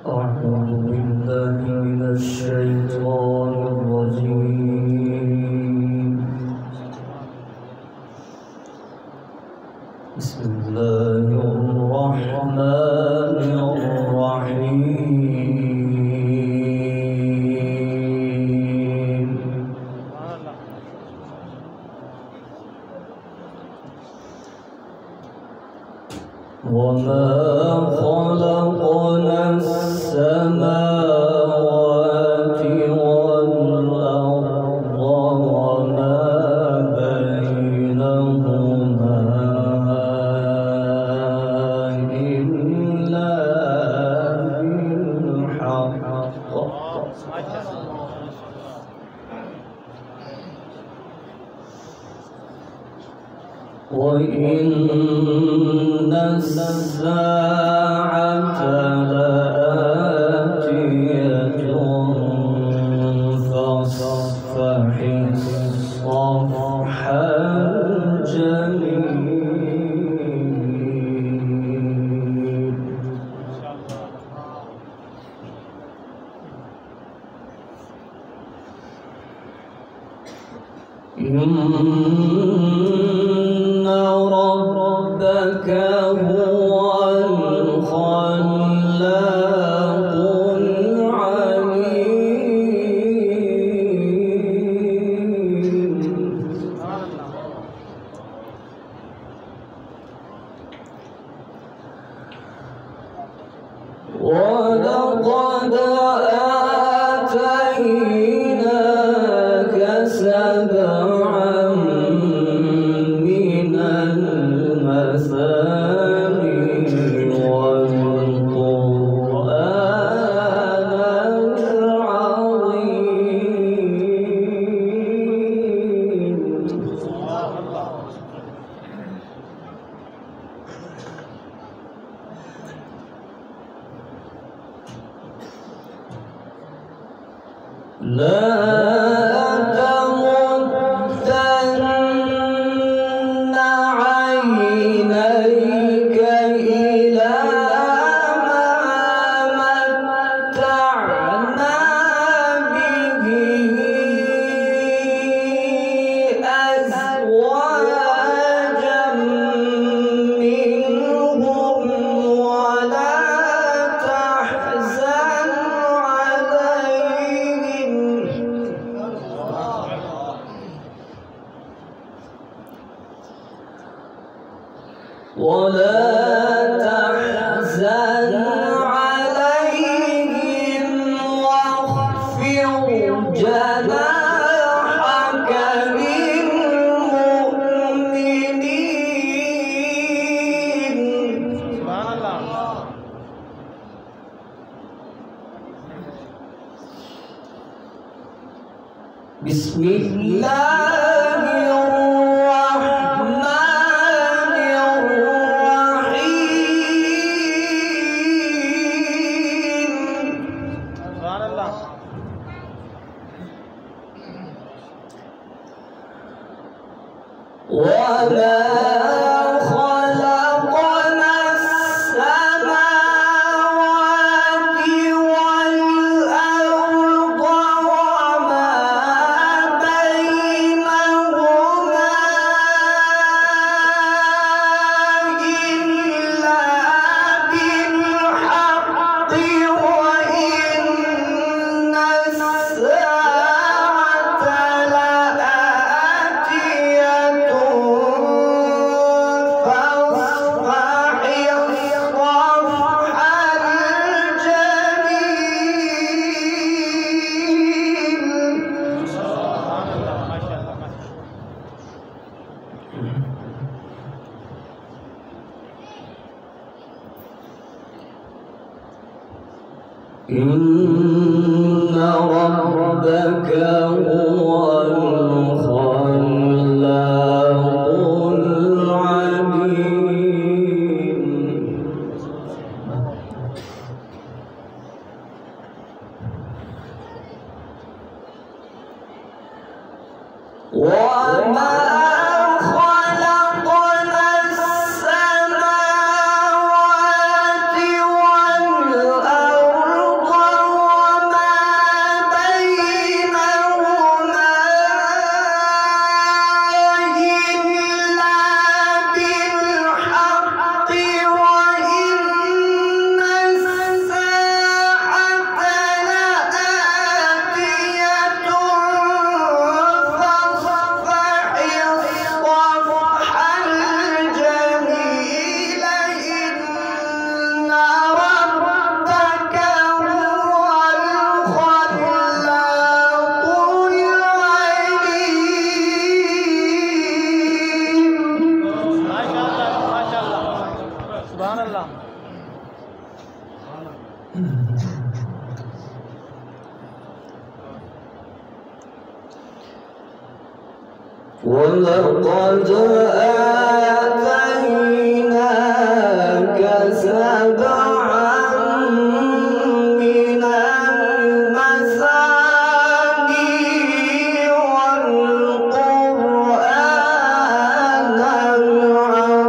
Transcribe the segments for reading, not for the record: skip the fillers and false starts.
أعوذ بالله من الشيطان الرجيم. بسم الله الرحمن الرحيم. وما خلقنا السماوات والأرض وما بينهما إلا بالحق وإن الساعة لآتية فاصفح الصفح الجميل. إن ربك هو الخلاق العليم. ولقد آتيناك سبعا من المثاني والقرآن العظيم. لا تمدن عينيك إلى ما متعنا به أزواجا منهم ولا تحزن عليهم واخفض جناحك للمؤمنين. بسم الله الرحمن الرحيم. وما خلقنا السماوات والأرض وما بينهما إلا بالحق وإن الساعة لآتية فاصفح الصفح الجميل. إن ربك هو الخلاق العليم. وما خلقنا السماوات والأرض ولقد آتيناك سبعا من المثاني والقرآن العظيم.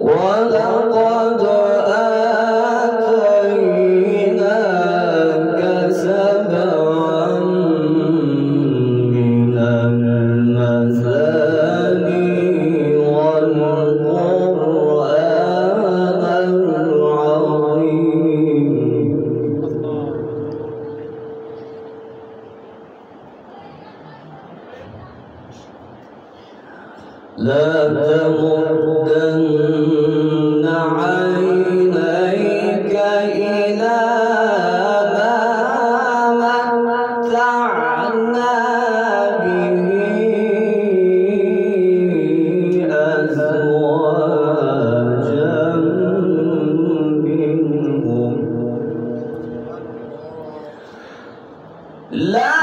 ولقد آتيناك سبعا من المثاني والقرآن العظيم. لا تمدن عينيك إلى ما متعنا به أزواجا منهم. لا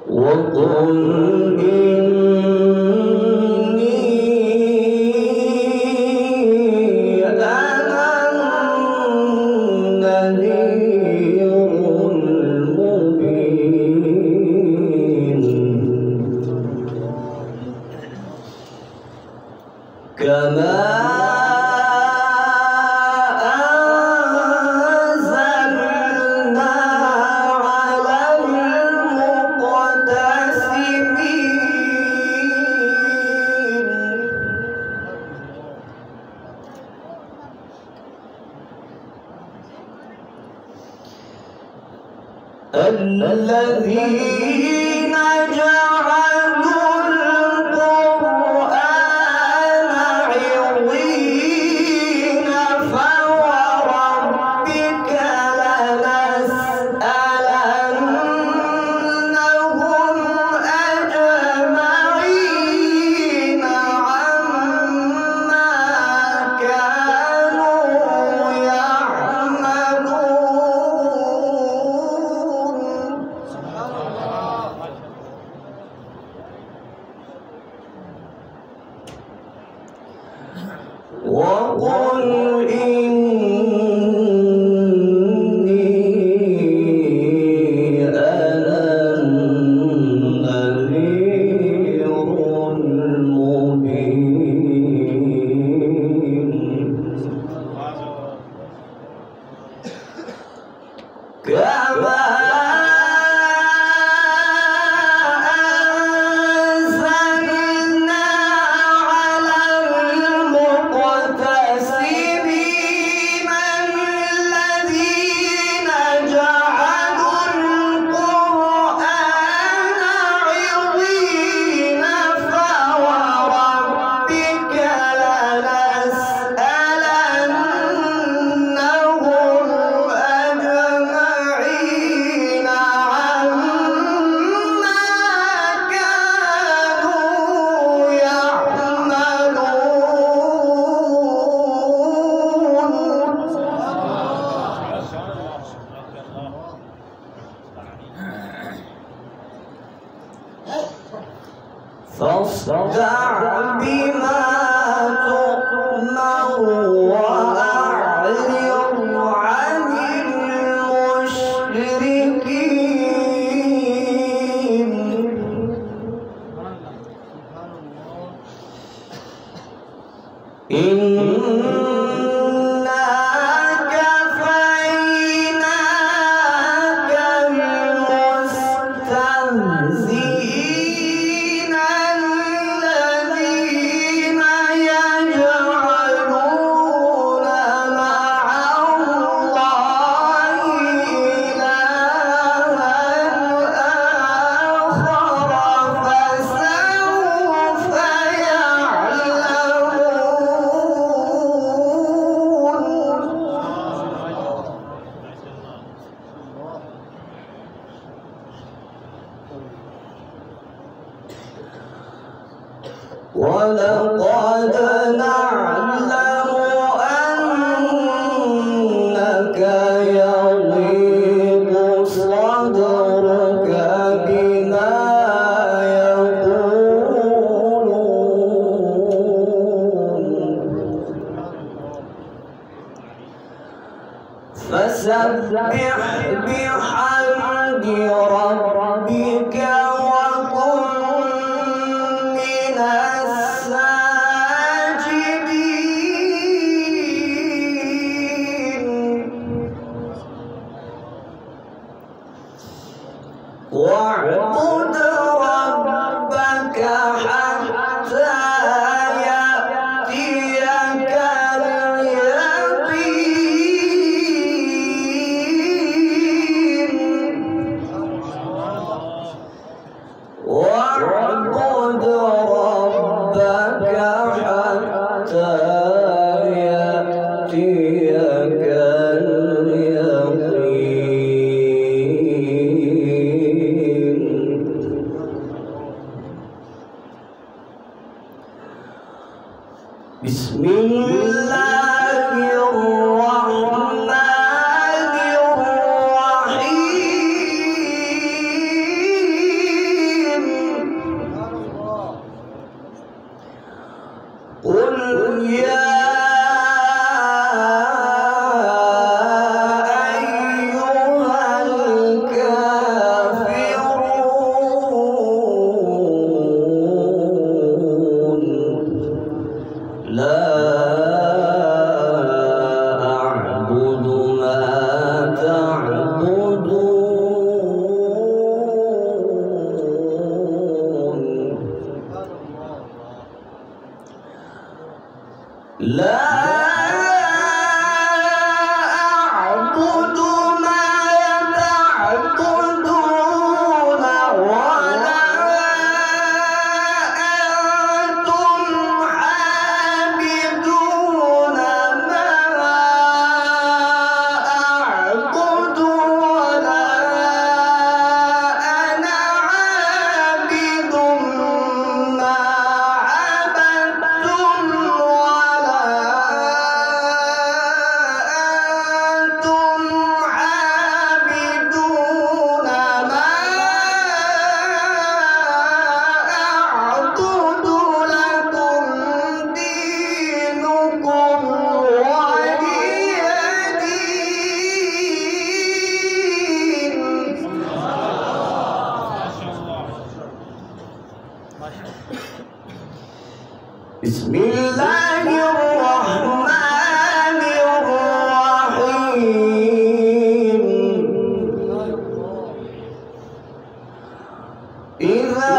وقل إني أنا النذير المبين. كما الذين جعلوا القرآن عضين فوربك لنسألنهم أجمعين عما كانوا وقل إني أنا النذير المبين. كما فاصدع بما تؤمر وأعرض ولقد نعلم أنك يضيق صدرك بما فسبح بحمد ربك وكن من الساجدين واعبد ربك حتى يأتيك واعبد ربك حتى يأتيك اليقين بسم الله الرحمن الرحيم قل يا أيها الكافرون لا أعبد ما تعبدون لا أعبد ما تعبدون ولا أنتم عابدون ما أعبد ولا أنا عابد ما عبدتم ولا أنتم عابدون ما أعبد لكم دينكم ولي دين بسم الله الرحمن الرحيم إذا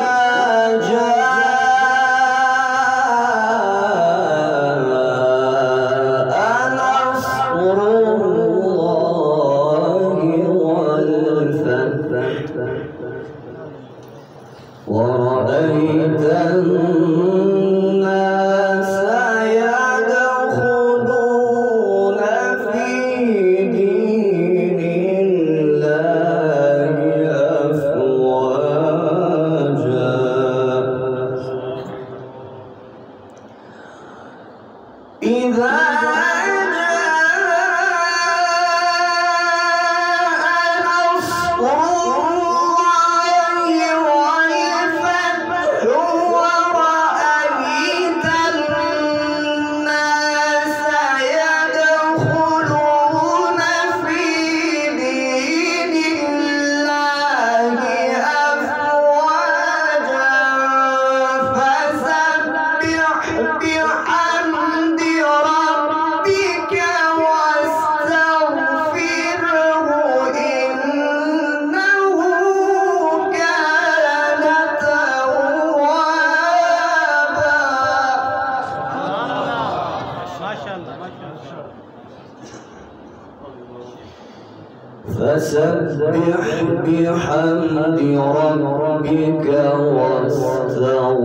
جاء نصر الله والفتح ورأيت الناس يدخلون في دين الله أفواجا إذا بحمد ربك واستغفره إنه كان توابا. ما شاء الله ما شاء الله. فسبح بحمد ربك واستغفره